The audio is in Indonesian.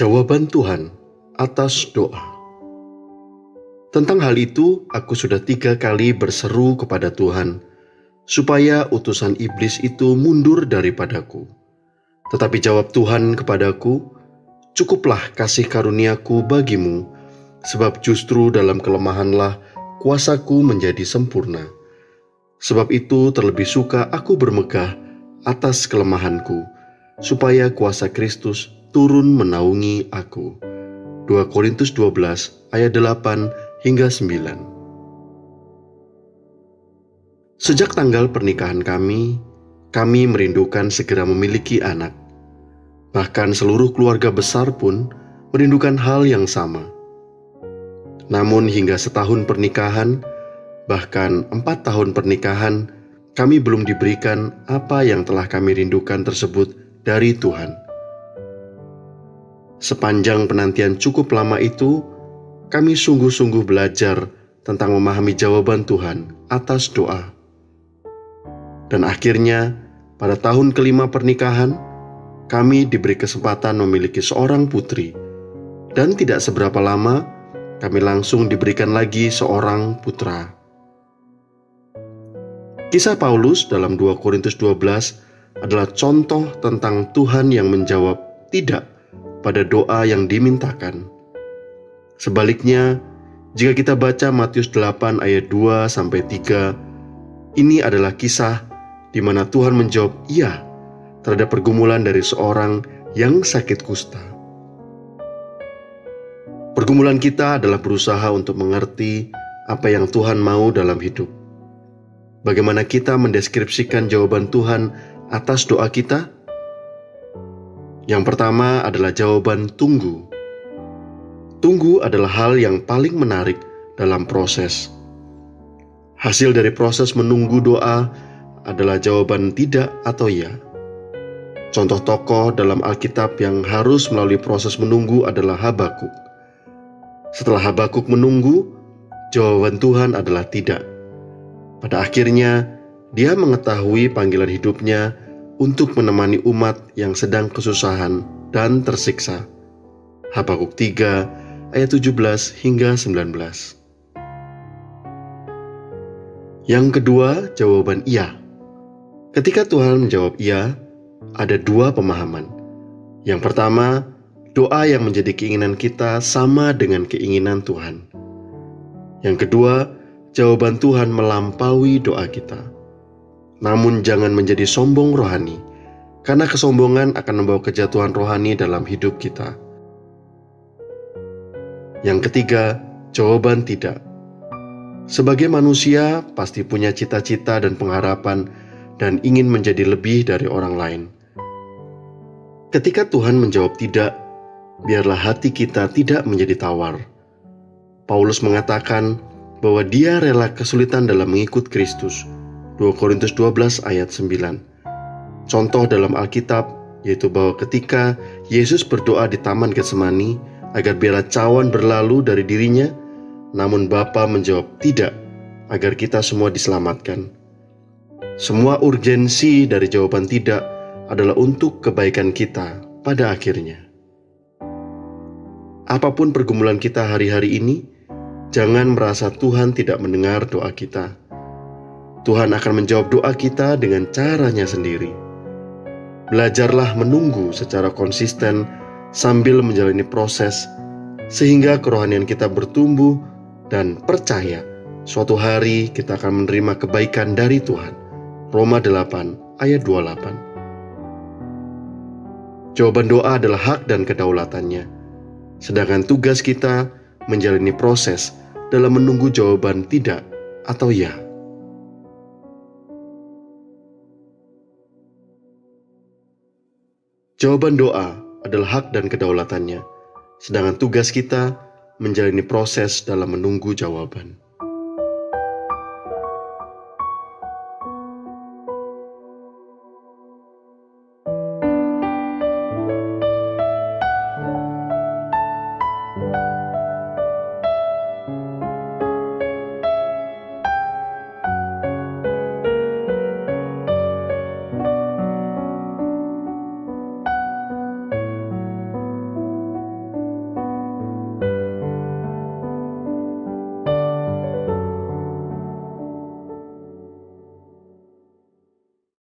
Jawaban Tuhan atas doa. Tentang hal itu, aku sudah 3 kali berseru kepada Tuhan, supaya utusan iblis itu mundur daripadaku. Tetapi jawab Tuhan kepadaku, "Cukuplah kasih karuniaku bagimu, sebab justru dalam kelemahanlah kuasaku menjadi sempurna. Sebab itu terlebih suka aku bermegah atas kelemahanku, supaya kuasa Kristus turun menaungi aku." 2 Korintus 12 ayat 8 hingga 9. Sejak tanggal pernikahan kami merindukan segera memiliki anak. Bahkan seluruh keluarga besar pun merindukan hal yang sama. Namun hingga setahun pernikahan, bahkan 4 tahun pernikahan, kami belum diberikan apa yang telah kami rindukan tersebut dari Tuhan. Sepanjang penantian cukup lama itu, kami sungguh-sungguh belajar tentang memahami jawaban Tuhan atas doa. Dan akhirnya, pada tahun kelima pernikahan, kami diberi kesempatan memiliki seorang putri. Dan tidak seberapa lama, kami langsung diberikan lagi seorang putra. Kisah Paulus dalam 2 Korintus 12 adalah contoh tentang Tuhan yang menjawab tidak pada doa yang dimintakan. Sebaliknya, jika kita baca Matius 8 ayat 2-3, ini adalah kisah di mana Tuhan menjawab iya terhadap pergumulan dari seorang yang sakit kusta. Pergumulan kita adalah berusaha untuk mengerti apa yang Tuhan mau dalam hidup. Bagaimana kita mendeskripsikan jawaban Tuhan atas doa kita? Yang pertama adalah jawaban tunggu. Tunggu adalah hal yang paling menarik dalam proses. Hasil dari proses menunggu doa adalah jawaban tidak atau ya. Contoh tokoh dalam Alkitab yang harus melalui proses menunggu adalah Habakuk. Setelah Habakuk menunggu, jawaban Tuhan adalah tidak. Pada akhirnya, dia mengetahui panggilan hidupnya untuk menemani umat yang sedang kesusahan dan tersiksa. Habakuk 3 ayat 17 hingga 19. Yang kedua, jawaban iya. Ketika Tuhan menjawab iya, ada 2 pemahaman. Yang pertama, doa yang menjadi keinginan kita sama dengan keinginan Tuhan. Yang kedua, jawaban Tuhan melampaui doa kita. Namun jangan menjadi sombong rohani, karena kesombongan akan membawa kejatuhan rohani dalam hidup kita. Yang ketiga, jawaban tidak. Sebagai manusia, pasti punya cita-cita dan pengharapan dan ingin menjadi lebih dari orang lain. Ketika Tuhan menjawab tidak, biarlah hati kita tidak menjadi tawar. Paulus mengatakan bahwa dia rela kesulitan dalam mengikut Kristus. 2 Korintus 12 ayat 9. Contoh dalam Alkitab yaitu bahwa ketika Yesus berdoa di Taman Getsemani agar biarlah cawan berlalu dari dirinya, namun Bapa menjawab tidak agar kita semua diselamatkan. Semua urgensi dari jawaban tidak adalah untuk kebaikan kita pada akhirnya. Apapun pergumulan kita hari-hari ini, jangan merasa Tuhan tidak mendengar doa kita. Tuhan akan menjawab doa kita dengan caranya sendiri. Belajarlah menunggu secara konsisten sambil menjalani proses, sehingga kerohanian kita bertumbuh dan percaya suatu hari kita akan menerima kebaikan dari Tuhan. Roma 8 ayat 28. Jawaban doa adalah hak dan kedaulatannya. Sedangkan tugas kita menjalani proses dalam menunggu jawaban tidak atau ya. Jawaban doa adalah hak dan kedaulatannya. Sedangkan tugas kita menjalani proses dalam menunggu jawaban.